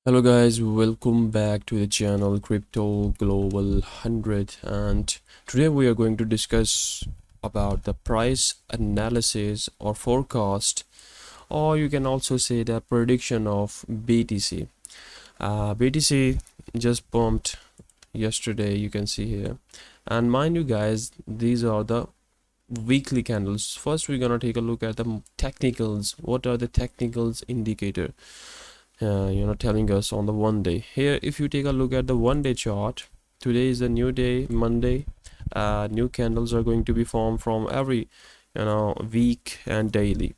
Hello guys, welcome back to the channel Crypto Global 100, and today we are going to discuss about the price analysis or forecast, or you can also say the prediction of BTC. BTC just pumped yesterday, you can see here, and mind you guys, these are the weekly candles. First we're gonna take a look at the technicals. What are the technicals indicator telling us on the 1 day. Here if you take a look at the 1 day chart, today is a new day, Monday. New candles are going to be formed from every week and daily.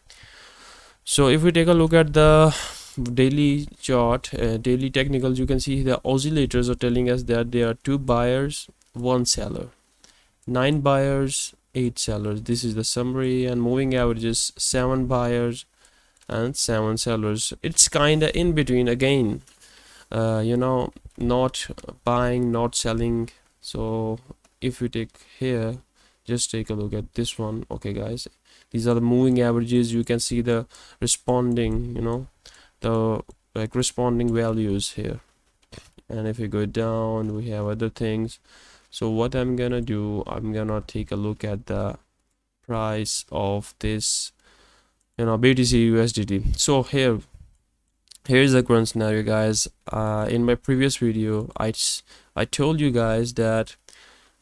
So if we take a look at the daily chart, daily technicals, you can see the oscillators are telling us that there are 2 buyers, 1 seller, 9 buyers, 8 sellers. This is the summary, and moving averages 7 buyers and 7 sellers. It's kind of in between again, not buying, not selling. So if we take here, just take a look at this one. Okay guys, these are the moving averages. You can see the responding, the responding values here. And if we go down, we have other things. So what I'm gonna do, I'm gonna take a look at the price of this BTC USDT. So here's the current scenario, guys. In my previous video, I told you guys that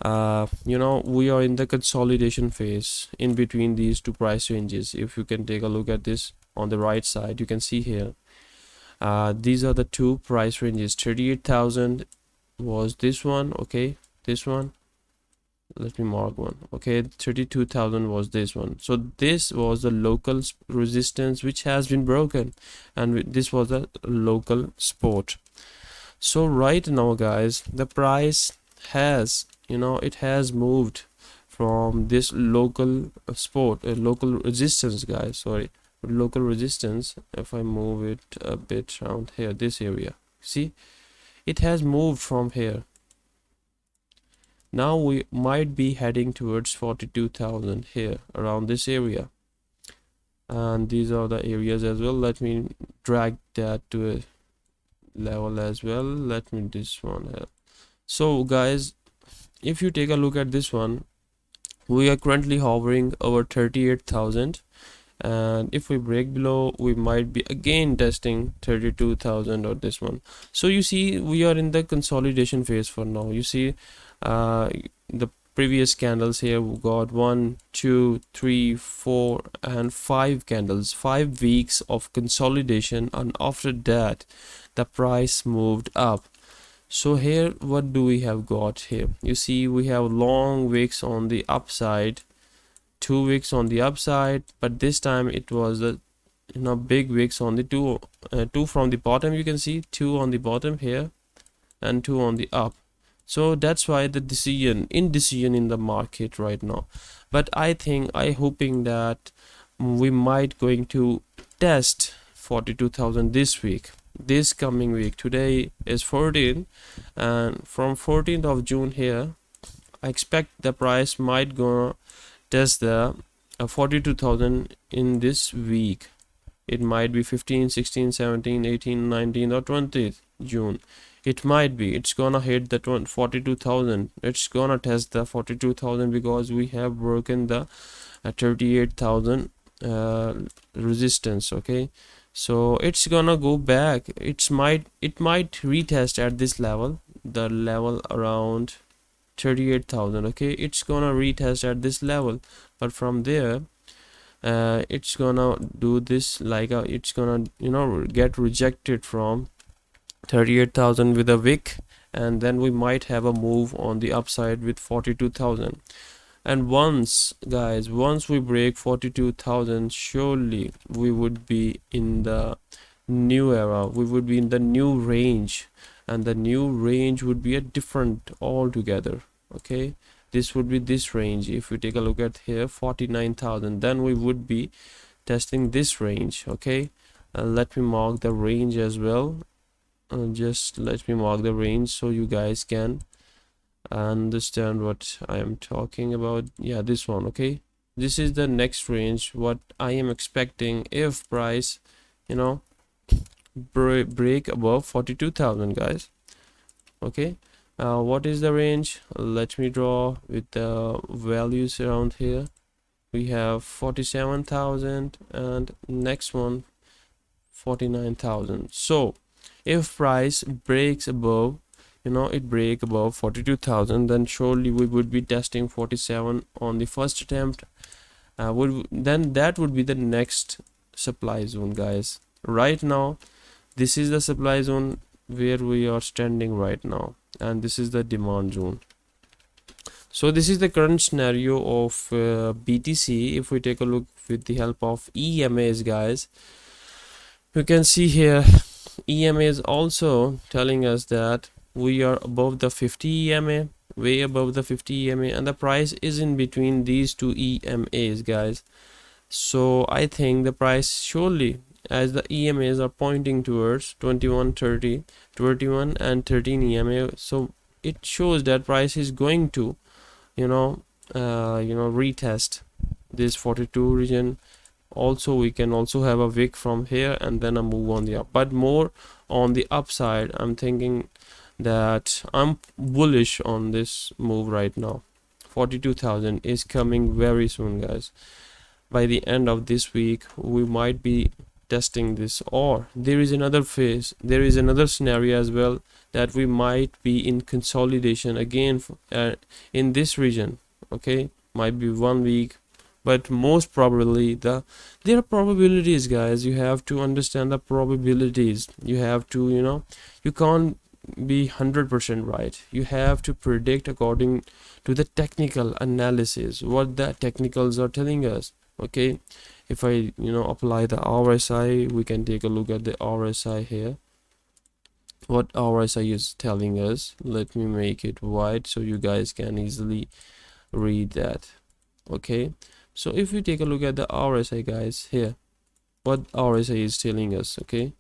we are in the consolidation phase in between these 2 price ranges. If you can take a look at this on the right side, you can see here, these are the 2 price ranges. 38,000 was this one, okay, this one, let me mark one, okay. 32,000 was this one. So this was the local resistance which has been broken, and this was a local support. So right now guys, the price has it has moved from this local support, local resistance, guys, sorry, local resistance. If I move it a bit around here, this area, see, it has moved from here. Now we might be heading towards 42,000 here around this area, and these are the areas as well. Let me drag that to a level as well. Let me this one here. So guys, if you take a look at this one, we are currently hovering over 38,000, and if we break below, we might be again testing 32,000 or this one. So you see, we are in the consolidation phase for now. You see, the previous candles here, we got 1, 2, 3, 4 and 5 candles, 5 weeks of consolidation, and after that the price moved up. So here what do we have got here? You see, we have long wicks on the upside, 2 wicks on the upside, but this time it was a big wicks on the two from the bottom. You can see 2 on the bottom here and 2 on the up. So that's why the indecision in the market right now. But I hoping that we might going to test 42,000 this week, this coming week. Today is 14, and from 14th of June here, I expect the price might go test the 42,000 in this week. It might be 15, 16, 17, 18, 19 or 20th June. It might be it's gonna hit the 42,000. It's gonna test the 42,000 because we have broken the 38,000 resistance, okay. So it's gonna go back. It might retest at this level, the level around 38,000, okay. It's gonna retest at this level, but from there it's gonna do this, like it's gonna get rejected from 38,000 with a wick, and then we might have a move on the upside with 42,000. And once we break 42,000, surely we would be in the new era, we would be in the new range, and the new range would be a different altogether, okay. This would be this range. If we take a look at here, 49,000, then we would be testing this range, okay. Let me mark the range as well. Just let me mark the range so you guys can understand what I am talking about. Yeah, this one, okay. This is the next range what I am expecting if price break above 42,000, guys. Okay, what is the range? Let me draw with the values around here. We have 47,000 and next one 49,000. So if price breaks above, it break above 42,000, then surely we would be testing 47 on the first attempt. Then that would be the next supply zone, guys. Right now this is the supply zone where we are standing right now, and this is the demand zone. So this is the current scenario of BTC. If we take a look with the help of EMAs, guys, you can see here EMA is also telling us that we are above the 50 EMA, way above the 50 EMA, and the price is in between these two EMAs, guys. So I think the price surely, as the EMAs are pointing towards 21, 30, 21 and 13 EMA, so it shows that price is going to retest this 42 region. Also we can also have a wick from here and then a move on the up, but more on the upside. I'm thinking that I'm bullish on this move right now. 42,000 is coming very soon, guys. By the end of this week we might be testing this, or there is another phase, there is another scenario as well, that we might be in consolidation again in this region. Okay, might be 1 week, but most probably there are probabilities, guys. You have to understand the probabilities. You have to, you can't be 100% right. You have to predict according to the technical analysis, what the technicals are telling us. Okay, if I apply the RSI, we can take a look at the RSI here, what RSI is telling us. Let me make it wide so you guys can easily read that. Okay, so if we take a look at the RSI, guys, here what RSI is telling us. Okay,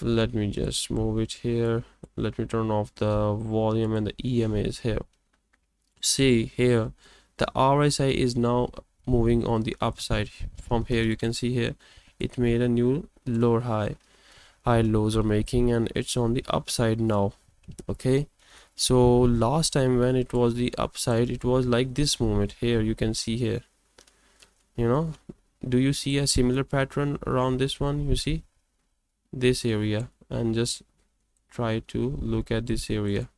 let me just move it here, let me turn off the volume and the EMAs here. See here, the RSI is now moving on the upside. From here you can see here it made a new lower high lows are making, and it's on the upside now. Okay, so last time when it was the upside, it was like this movement here. You can see here, do you see a similar pattern around this one? You see this area, and just try to look at this area.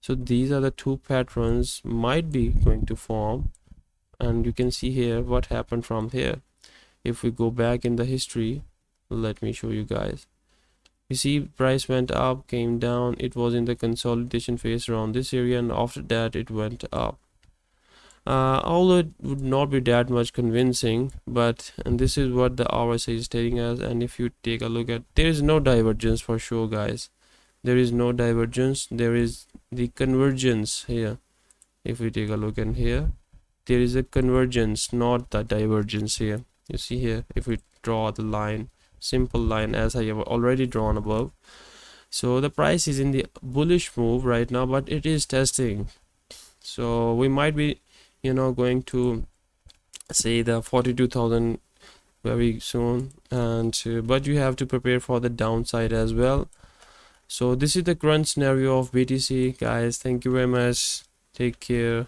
So these are the two patterns might be going to form, and you can see here what happened from here. If we go back in the history, let me show you guys. You see price went up, came down, it was in the consolidation phase around this area, and after that it went up. Although it would not be that much convincing, but and this is what the RSI is telling us. And if you take a look at, there is no divergence for sure, guys. There is no divergence, there is the convergence here. If we take a look in here, there is a convergence, not the divergence here. You see here, if we draw the line, simple line as I have already drawn above, so the price is in the bullish move right now, but it is testing. So we might be going to say the 42,000 very soon, and but you have to prepare for the downside as well. So this is the current scenario of BTC, guys. Thank you very much, take care.